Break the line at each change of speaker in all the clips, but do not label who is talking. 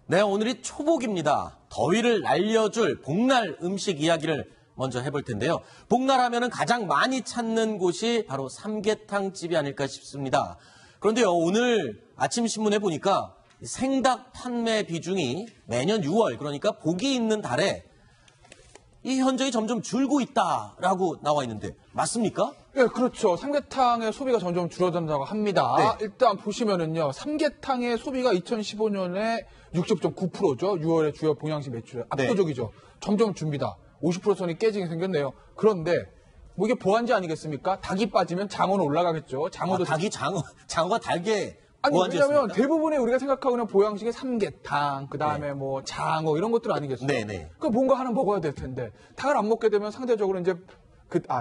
네, 오늘이 초복입니다. 더위를 날려줄 복날 음식 이야기를 먼저 해볼 텐데요. 복날 하면은 가장 많이 찾는 곳이 바로 삼계탕집이 아닐까 싶습니다. 그런데요, 오늘 아침 신문에 보니까 생닭 판매 비중이 매년 6월, 그러니까 복이 있는 달에 이 현저히 점점 줄고 있다라고 나와 있는데 맞습니까?
네, 그렇죠. 삼계탕의 소비가 점점 줄어든다고 합니다.
네.
일단 보시면은요, 삼계탕의 소비가 2015년에 60.9%죠. 6월에 주요 보양식 매출에 압도적이죠. 점점 줍니다. 50%선이 깨지게 생겼네요. 그런데 뭐 이게 보안제 아니겠습니까? 닭이 빠지면 장어는 올라가겠죠. 장어도
닭이 장어가 달게
아니,
보완제였습니까?
왜냐면 대부분의 우리가 생각하고 있는 보양식의 삼계탕, 그 다음에 뭐 장어 이런 것들 아니겠어요?
네네.
그 뭔가 하나 먹어야 될 텐데 닭을 안 먹게 되면 상대적으로 이제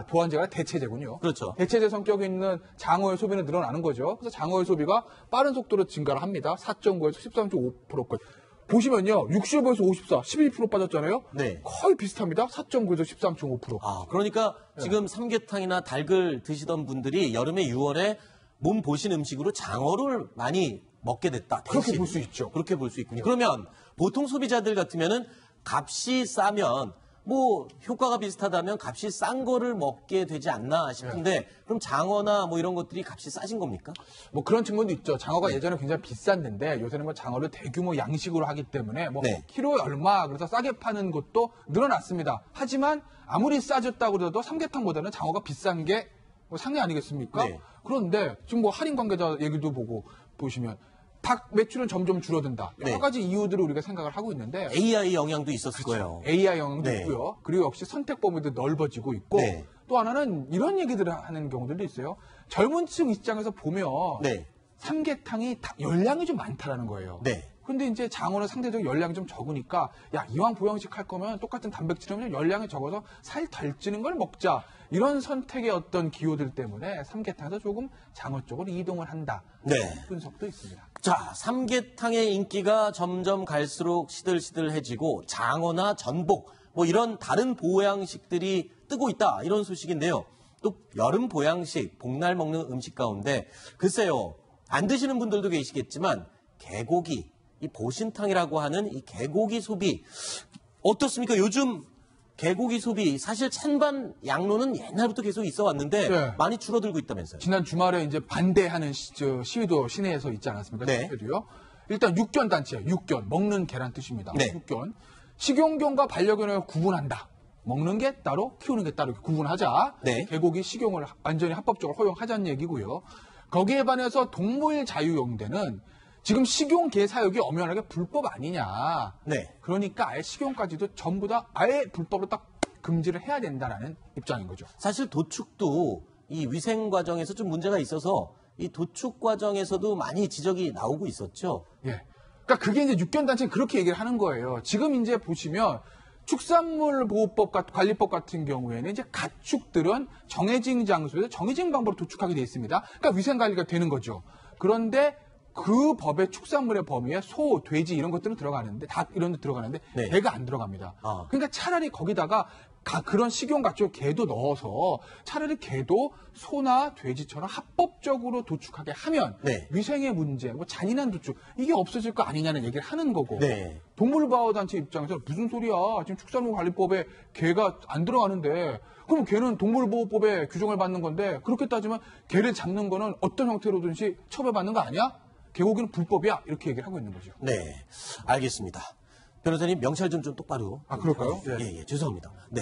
보완제가 대체제군요.
그렇죠.
대체제 성격이 있는 장어의 소비는 늘어나는 거죠. 그래서 장어의 소비가 빠른 속도로 증가를 합니다. 4.9에서 13.5%까지. 보시면요, 60에서 54, 12% 빠졌잖아요.
네.
거의 비슷합니다. 4.9에서 13.5%.
그러니까 지금 삼계탕이나 닭을 드시던 분들이 여름에 6월에 몸 보신 음식으로 장어를 많이 먹게 됐다.
그렇게
대신.
볼 수 있죠.
그렇게 볼 수 있군요. 그러면 보통 소비자들 같으면은 값이 싸면 뭐 효과가 비슷하다면 값이 싼 거를 먹게 되지 않나 싶은데 그럼 장어나 뭐 이런 것들이 값이 싸진 겁니까?
뭐 그런 측면도 있죠. 장어가 예전에 굉장히 비쌌는데 요새는 뭐 장어를 대규모 양식으로 하기 때문에 뭐
네.
키로에 얼마 그래서 싸게 파는 곳도 늘어났습니다. 하지만 아무리 싸졌다고 그래도 삼계탕보다는 장어가 비싼 게 뭐 상례 아니겠습니까?
네.
그런데 지금 뭐 할인 관계자 얘기도 보시면 닭 매출은 점점 줄어든다. 여러
네.
가지 이유들을 우리가 생각을 하고 있는데
AI 영향도 있었을 거예요.
AI 영향도
네.
있고요. 그리고 역시 선택 범위도 넓어지고 있고
네.
또 하나는 이런 얘기들을 하는 경우들도 있어요. 젊은 층 입장에서 보면
네.
삼계탕이 열량이 좀 많다라는 거예요.
네.
근데 이제 장어는 상대적으로 열량이 좀 적으니까 야, 이왕 보양식 할 거면 똑같은 단백질이면 열량이 적어서 살 덜 찌는 걸 먹자. 이런 선택의 어떤 기호들 때문에 삼계탕에서 조금 장어 쪽으로 이동을 한다.
네.
분석도 있습니다.
자, 삼계탕의 인기가 점점 갈수록 시들시들해지고 장어나 전복 뭐 이런 다른 보양식들이 뜨고 있다. 이런 소식인데요. 또 여름 보양식, 복날 먹는 음식 가운데 글쎄요. 안 드시는 분들도 계시겠지만 개고기, 이 보신탕이라고 하는 이 개고기 소비 어떻습니까? 요즘 개고기 소비 사실 찬반 양로는 옛날부터 계속 있어 왔는데
네.
많이 줄어들고 있다면서요.
지난 주말에 이제 반대하는 시위도 시내에서 있지 않았습니까?
네.
시위도요. 일단 육견 단체예요. 육견 먹는 개란 뜻입니다.
네.
육견 식용견과 반려견을 구분한다. 먹는 게 따로 키우는 게 따로 이렇게 구분하자.
네.
개고기 식용을 완전히 합법적으로 허용하자는 얘기고요. 거기에 반해서 동물 자유용대는 지금 식용개 사육이 엄연하게 불법 아니냐.
네.
그러니까 아예 식용까지도 전부 다 아예 불법으로 딱 금지를 해야 된다라는 입장인 거죠.
사실 도축도 이 위생 과정에서 좀 문제가 있어서 이 도축 과정에서도 많이 지적이 나오고 있었죠.
예. 그러니까 그게 이제 육견단체는 그렇게 얘기를 하는 거예요. 지금 이제 보시면 축산물 보호법 관리법 같은 경우에는 이제 가축들은 정해진 장소에서 정해진 방법으로 도축하게 돼 있습니다. 그러니까 위생 관리가 되는 거죠. 그런데 그 법의 축산물의 범위에 소, 돼지 이런 것들은 들어가는데 닭 이런 데 들어가는데
네.
개가 안 들어갑니다. 그러니까 차라리 거기다가 그런 식용 가축 개도 넣어서 차라리 개도 소나 돼지처럼 합법적으로 도축하게 하면
네.
위생의 문제, 뭐 잔인한 도축 이게 없어질 거 아니냐는 얘기를 하는 거고
네.
동물보호단체 입장에서 무슨 소리야 지금 축산물관리법에 개가 안 들어가는데 그럼 개는 동물보호법에 규정을 받는 건데 그렇게 따지면 개를 잡는 거는 어떤 형태로든지 처벌받는 거 아니야? 개고기는 불법이야 이렇게 얘기를 하고 있는 거죠.
네, 알겠습니다. 변호사님 명찰 좀 똑바로.
그럴까요?
예, 죄송합니다. 네.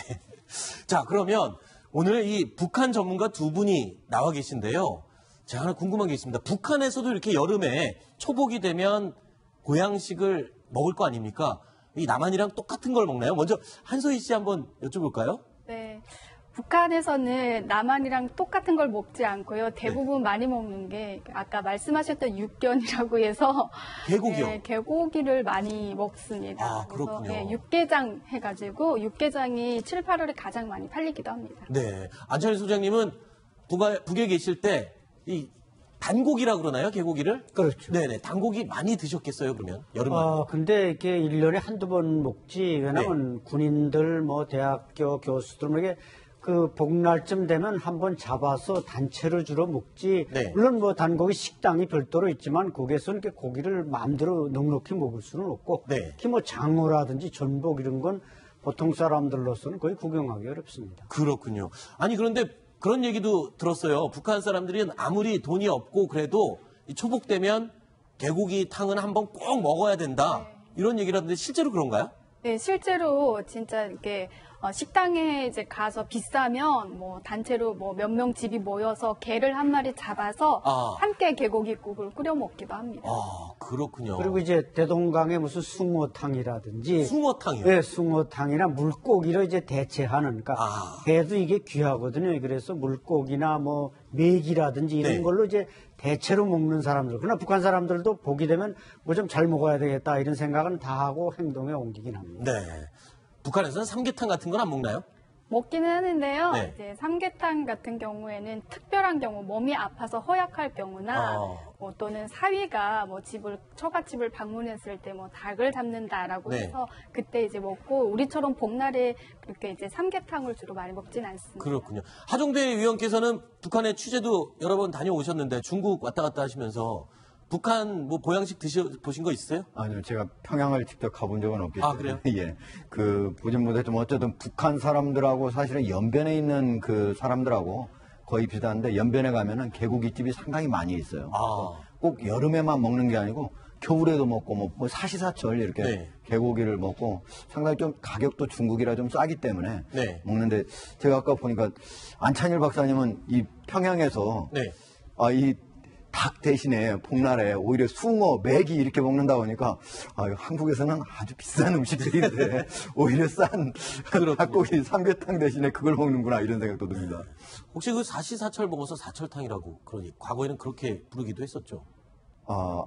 자, 그러면 오늘 이 북한 전문가 두 분이 나와 계신데요. 제가 하나 궁금한 게 있습니다. 북한에서도 이렇게 여름에 초복이 되면 보양식을 먹을 거 아닙니까? 이 남한이랑 똑같은 걸 먹나요? 먼저 한소희 씨 한번 여쭤볼까요?
네. 북한에서는 남한이랑 똑같은 걸 먹지 않고요. 대부분 많이 먹는 게 아까 말씀하셨던 육견이라고 해서
개고기요?
네, 개고기를 많이 먹습니다.
아, 그렇군요.
그래서 네, 육개장 해가지고 육개장이 7, 8월에 가장 많이 팔리기도 합니다.
네. 안철수 소장님은 북에 계실 때 이 단고기라 그러나요? 개고기를?
그렇죠.
네네. 단고기 많이 드셨겠어요, 그러면? 여름에.
근데 이게 1년에 한두 번 먹지. 왜냐면 군인들, 뭐, 대학교 교수들, 뭐, 이게 그 복날쯤 되면 한번 잡아서 단체로 주로 먹지.
네.
물론 뭐 단고기 식당이 별도로 있지만 거기에서는 이렇게 고기를 마음대로 넉넉히 먹을 수는 없고.
네.
특히 뭐 장어라든지 전복 이런 건 보통 사람들로서는 거의 구경하기 어렵습니다.
그렇군요. 아니, 그런데 그런 얘기도 들었어요. 북한 사람들이 아무리 돈이 없고 그래도 이 초복 되면 개고기 탕은 한번 꼭 먹어야 된다. 이런 얘기를 하는데 실제로 그런가요?
네, 실제로 진짜 이렇게 식당에 이제 가서 비싸면 뭐 단체로 뭐 몇 명 집이 모여서 개를 한 마리 잡아서 함께 개고기국을 끓여 먹기도 합니다.
아, 그렇군요.
그리고 이제 대동강에 무슨 숭어탕이라든지.
숭어탕이요?
네, 숭어탕이나 물고기로 이제 대체하는. 그러니까 회도 이게 귀하거든요. 그래서 물고기나 뭐 메기라든지 이런
네.
걸로 이제 대체로 먹는 사람들. 그러나 북한 사람들도 보게 되면 뭐 좀 잘 먹어야 되겠다 이런 생각은 다 하고 행동에 옮기긴 합니다.
네. 북한에서는 삼계탕 같은 건 안 먹나요?
먹기는 하는데요.
네.
이제 삼계탕 같은 경우에는 특별한 경우 몸이 아파서 허약할 경우나 뭐 또는 사위가 뭐 처갓집을 방문했을 때 뭐 닭을 잡는다라고
네.
해서 그때 이제 먹고 우리처럼 복날에 그렇게 이제 삼계탕을 주로 많이 먹진 않습니다.
그렇군요. 하종대 위원께서는 북한에 취재도 여러 번 다녀오셨는데 중국 왔다 갔다 하시면서 북한 뭐 보양식 드셔보신 거 있어요?
아니요, 제가 평양을 직접 가본 적은 없기 때문에.
아, 그래요?
예. 보진 못했지만 어쨌든 북한 사람들하고 사실은 연변에 있는 그 사람들하고 거의 비슷한데 연변에 가면은 개고기집이 상당히 많이 있어요. 꼭 여름에만 먹는 게 아니고 겨울에도 먹고 뭐 사시사철 이렇게
네.
개고기를 먹고 상당히 좀 가격도 중국이라 좀 싸기 때문에
네.
먹는데 제가 아까 보니까 안찬일 박사님은 이 평양에서
네.
이 닭 대신에 복날에 오히려 숭어, 메기 이렇게 먹는다 보니까 한국에서는 아주 비싼 음식들인데 오히려 싼 닭고기 삼계탕 대신에 그걸 먹는구나 이런 생각도 듭니다.
혹시 그 사시사철 먹어서 사철탕이라고 그러니 과거에는 그렇게 부르기도 했었죠.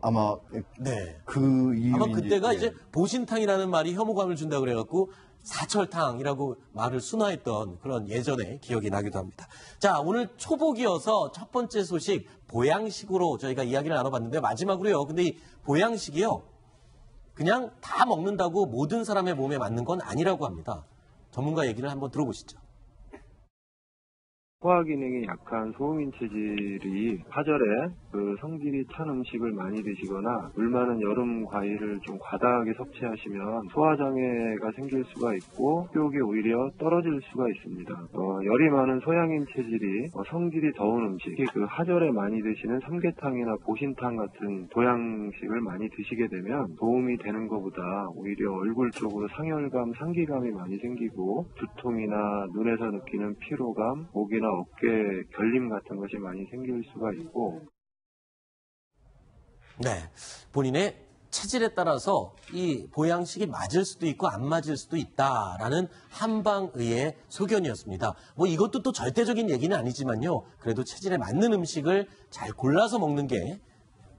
아마
네.
그 이유인지
아마 그때가
예.
이제 보신탕이라는 말이 혐오감을 준다 그래갖고 사철탕이라고 말을 순화했던 그런 예전의 기억이 나기도 합니다. 자, 오늘 초복이어서 첫 번째 소식 보양식으로 저희가 이야기를 나눠봤는데 마지막으로요. 근데 이 보양식이요. 그냥 다 먹는다고 모든 사람의 몸에 맞는 건 아니라고 합니다. 전문가 얘기를 한번 들어보시죠.
소화 기능이 약한 소음인 체질이 하절에 성질이 찬 음식을 많이 드시거나 물 많은 여름 과일을 좀 과다하게 섭취하시면 소화장애가 생길 수가 있고 식욕이 오히려 떨어질 수가 있습니다. 열이 많은 소양인 체질이 성질이 더운 음식, 특히 하절에 많이 드시는 삼계탕이나 보신탕 같은 보양식을 많이 드시게 되면 도움이 되는 것보다 오히려 얼굴 쪽으로 상열감, 상기감이 많이 생기고 두통이나 눈에서 느끼는 피로감, 목이나 어깨 결림 같은 것이 많이 생길 수가 있고.
네, 본인의 체질에 따라서 이 보양식이 맞을 수도 있고 안 맞을 수도 있다라는 한방의의 소견이었습니다. 뭐 이것도 또 절대적인 얘기는 아니지만요. 그래도 체질에 맞는 음식을 잘 골라서 먹는 게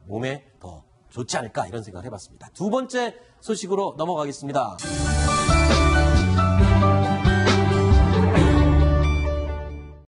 몸에 더 좋지 않을까 이런 생각을 해봤습니다. 두 번째 소식으로 넘어가겠습니다.